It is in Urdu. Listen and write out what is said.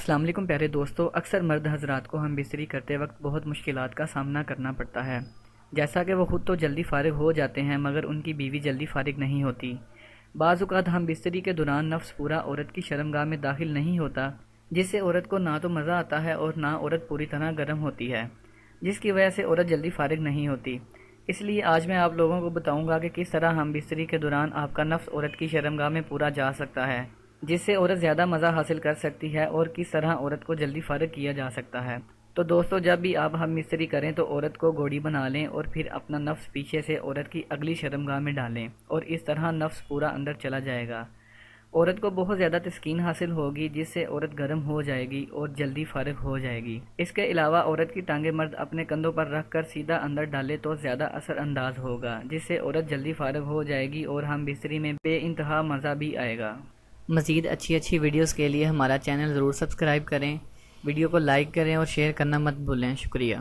السلام علیکم پیارے دوستو، اکثر مرد حضرات کو ہم بستری کرتے وقت بہت مشکلات کا سامنا کرنا پڑتا ہے، جیسا کہ وہ خود تو جلدی فارغ ہو جاتے ہیں مگر ان کی بیوی جلدی فارغ نہیں ہوتی۔ بعض اوقات ہم بستری کے دوران نفس پورا عورت کی شرمگاہ میں داخل نہیں ہوتا، جس سے عورت کو نہ تو مزہ آتا ہے اور نہ عورت پوری طرح گرم ہوتی ہے، جس کی وجہ سے عورت جلدی فارغ نہیں ہوتی۔ اس لیے آج میں آپ لوگوں کو بتاؤں گا کہ کس طرح ہم بستری کے دوران آپ کا نفس عورت کی شرمگاہ میں پورا جا سکتا ہے، جس سے عورت زیادہ مزہ حاصل کر سکتی ہے، اور کس طرح عورت کو جلدی فارغ کیا جا سکتا ہے۔ تو دوستو، جب بھی آپ ہم بستری کریں تو عورت کو گوڑی بنا لیں اور پھر اپنا نفس پیچھے سے عورت کی اگلی شرمگاہ میں ڈالیں، اور اس طرح نفس پورا اندر چلا جائے گا۔ عورت کو بہت زیادہ تسکین حاصل ہوگی، جس سے عورت گرم ہو جائے گی اور جلدی فارغ ہو جائے گی۔ اس کے علاوہ عورت کی ٹانگیں مرد اپنے کندھوں پر رکھ کر سیدھا اندر ڈالے تو زیادہ اثر انداز ہوگا، جس سے عورت جلدی فارغ ہو جائے گی اور ہم بستری میں بے انتہا مزہ بھی آئے گا۔ مزید اچھی ویڈیوز کے لیے ہمارا چینل ضرور سبسکرائب کریں، ویڈیو کو لائک کریں اور شیئر کرنا مت بھولیں۔ شکریہ۔